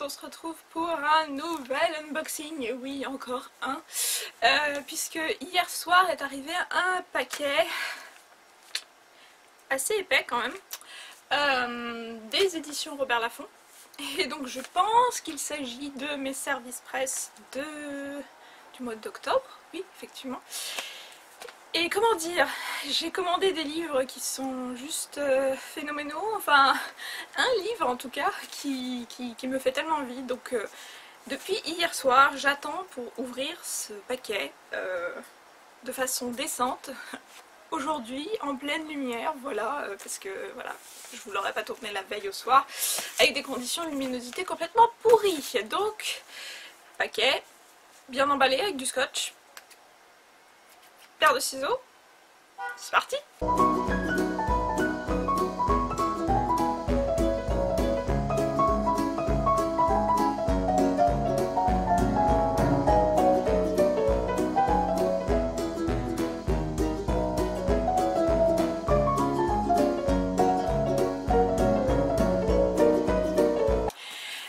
on se retrouve pour un nouvel unboxing, et oui encore un, puisque hier soir est arrivé un paquet assez épais quand même, des éditions Robert Laffont, et donc je pense qu'il s'agit de mes services presse du mois d'octobre, oui effectivement. Et comment dire, j'ai commandé des livres qui sont juste phénoménaux, enfin un livre en tout cas qui me fait tellement envie, donc depuis hier soir j'attends pour ouvrir ce paquet de façon décente, aujourd'hui en pleine lumière, voilà, parce que voilà, je vous l'aurais pas tourné la veille au soir, avec des conditions de luminosité complètement pourries, donc paquet bien emballé avec du scotch. Paire de ciseaux, c'est parti!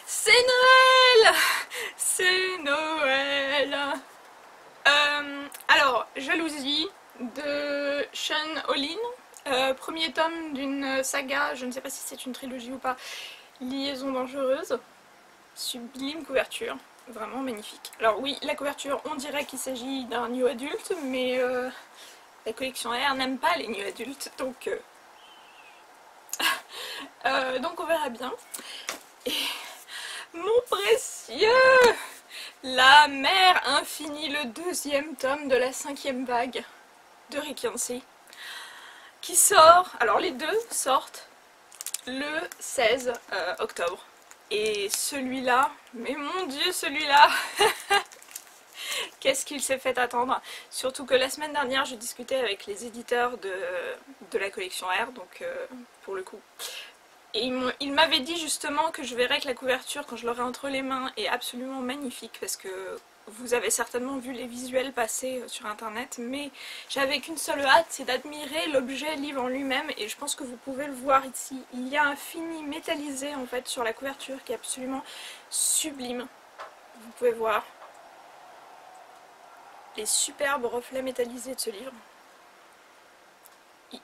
C'est Noël! C'est Noël! Alors, Jalousie de Sean Olin, premier tome d'une saga, je ne sais pas si c'est une trilogie ou pas, Liaison dangereuse, sublime couverture, vraiment magnifique. Alors oui, la couverture, on dirait qu'il s'agit d'un new adulte, mais la collection R n'aime pas les new adultes, donc on verra bien. Et mon précieux! La mer infinie, le deuxième tome de la 5e vague de Rick Yancey, qui sort, alors les deux sortent le 16 octobre. Et celui-là, mais mon dieu celui-là, qu'est-ce qu'il s'est fait attendre. Surtout que la semaine dernière je discutais avec les éditeurs de la collection R, donc pour le coup. Et il m'avait dit justement que je verrais que la couverture, quand je l'aurai entre les mains, est absolument magnifique, parce que vous avez certainement vu les visuels passer sur internet, mais j'avais qu'une seule hâte, c'est d'admirer l'objet livre en lui-même, et je pense que vous pouvez le voir ici. Il y a un fini métallisé en fait sur la couverture qui est absolument sublime. Vous pouvez voir les superbes reflets métallisés de ce livre.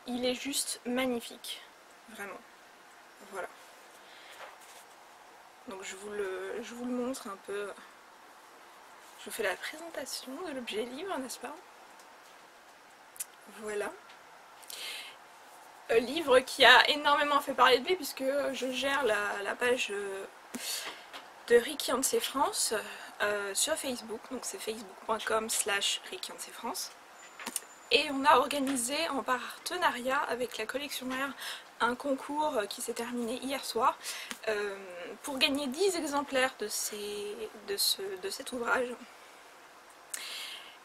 Il est juste magnifique, vraiment. Voilà. Donc je vous le montre un peu. Je vous fais la présentation de l'objet livre, n'est-ce pas? Voilà. Livre qui a énormément fait parler de lui, puisque je gère la page de Rick Yancey France sur Facebook. Donc c'est facebook.com/Rick Yancey France. Et on a organisé en partenariat avec la collection R un concours qui s'est terminé hier soir pour gagner 10 exemplaires de cet ouvrage.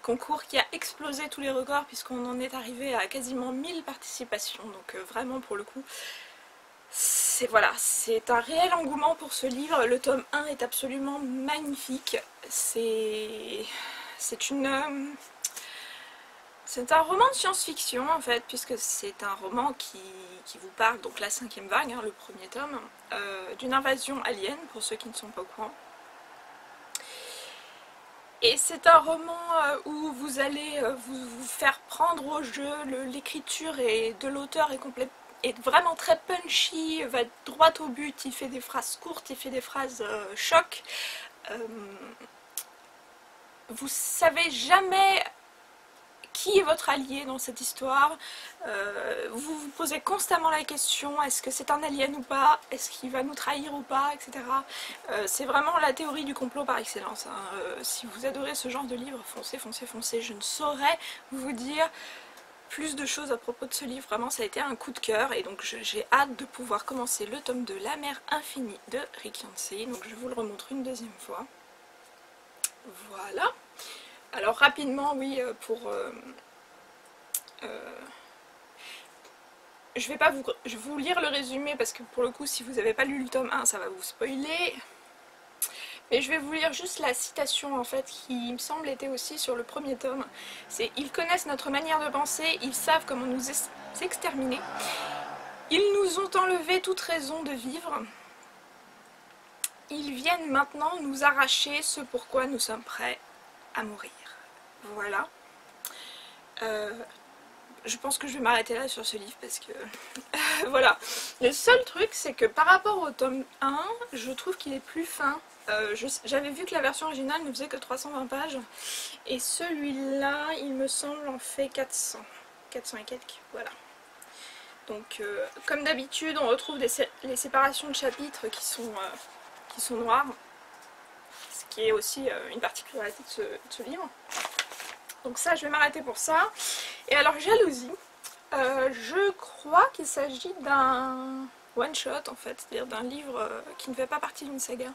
Concours qui a explosé tous les records puisqu'on en est arrivé à quasiment 1000 participations, donc vraiment pour le coup c'est voilà, c'est un réel engouement pour ce livre. Le tome 1 est absolument magnifique, c'est un roman de science-fiction en fait, puisque c'est un roman qui vous parle, donc la 5e vague, hein, le premier tome, d'une invasion alien, pour ceux qui ne sont pas au courant. Et c'est un roman où vous allez vous faire prendre au jeu, l'écriture de l'auteur est vraiment très punchy, va droit au but, il fait des phrases courtes, il fait des phrases choc. Vous savez jamais qui est votre allié dans cette histoire, vous vous posez constamment la question, est-ce que c'est un alien ou pas, est-ce qu'il va nous trahir ou pas, etc. C'est vraiment la théorie du complot par excellence, hein. Si vous adorez ce genre de livre, foncez, foncez, foncez. Je ne saurais vous dire plus de choses à propos de ce livre, vraiment ça a été un coup de cœur, et donc j'ai hâte de pouvoir commencer le tome 2, La mer infinie de Rick Yancey. Donc je vous le remontre une deuxième fois. Voilà. Alors rapidement, oui, je vais pas vous lire le résumé parce que pour le coup, si vous n'avez pas lu le tome 1, ça va vous spoiler. Mais je vais vous lire juste la citation en fait qui il me semble était aussi sur le premier tome. C'est « Ils connaissent notre manière de penser, ils savent comment nous exterminer. Ils nous ont enlevé toute raison de vivre. ils viennent maintenant nous arracher ce pourquoi nous sommes prêts à mourir. Voilà. Je pense que je vais m'arrêter là sur ce livre parce que voilà. Le seul truc, c'est que par rapport au tome 1, je trouve qu'il est plus fin. J'avais vu que la version originale ne faisait que 320 pages et celui-là, il me semble, en fait 400 et quelques, voilà. Donc comme d'habitude, on retrouve les séparations de chapitres qui sont noires, ce qui est aussi une particularité de ce livre. Donc ça, je vais m'arrêter pour ça. Et alors, Jalousie, je crois qu'il s'agit d'un one-shot en fait, c'est-à-dire d'un livre qui ne fait pas partie d'une saga.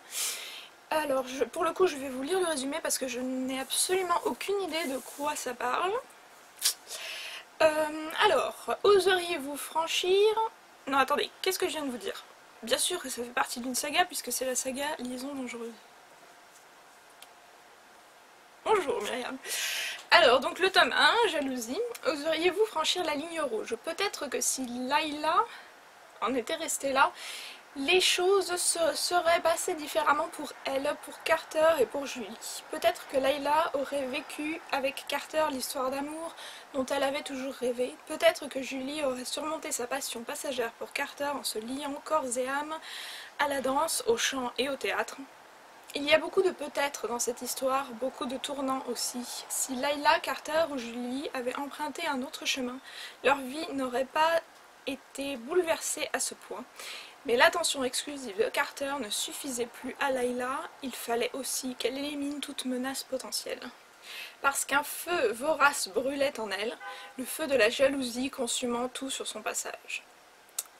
Alors, pour le coup, je vais vous lire le résumé parce que je n'ai absolument aucune idée de quoi ça parle. Alors, oseriez-vous franchir... Non, attendez, qu'est-ce que je viens de vous dire? Bien sûr que ça fait partie d'une saga puisque c'est la saga Liaison dangereuse. Bonjour Myriam. Alors, donc le tome 1, Jalousie. Oseriez-vous franchir la ligne rouge? Peut-être que si Layla en était restée là, les choses se seraient passées différemment pour elle, pour Carter et pour Julie. Peut-être que Layla aurait vécu avec Carter l'histoire d'amour dont elle avait toujours rêvé. Peut-être que Julie aurait surmonté sa passion passagère pour Carter en se liant corps et âme à la danse, au chant et au théâtre. Il y a beaucoup de peut-être dans cette histoire, beaucoup de tournants aussi. Si Layla, Carter ou Julie avaient emprunté un autre chemin, leur vie n'aurait pas été bouleversée à ce point. Mais l'attention exclusive de Carter ne suffisait plus à Layla, il fallait aussi qu'elle élimine toute menace potentielle. Parce qu'un feu vorace brûlait en elle, le feu de la jalousie consumant tout sur son passage.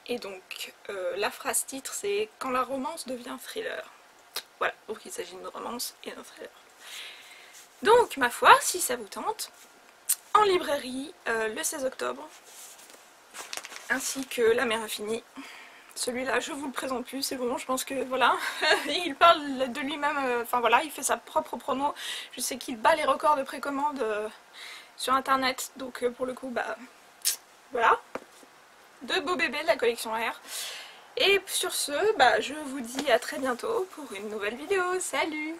Et donc, la phrase titre, c'est « Quand la romance devient thriller ». Voilà, donc il s'agit d'une romance et d'un thriller. Donc, ma foi, si ça vous tente, en librairie le 16 octobre, ainsi que La mer infinie. Celui-là, je vous le présente plus, c'est bon, je pense que voilà, il parle de lui-même, enfin voilà, il fait sa propre promo. Je sais qu'il bat les records de précommande sur internet, donc pour le coup, bah voilà, de beaux bébés de la collection R. Et sur ce, bah, je vous dis à très bientôt pour une nouvelle vidéo. Salut!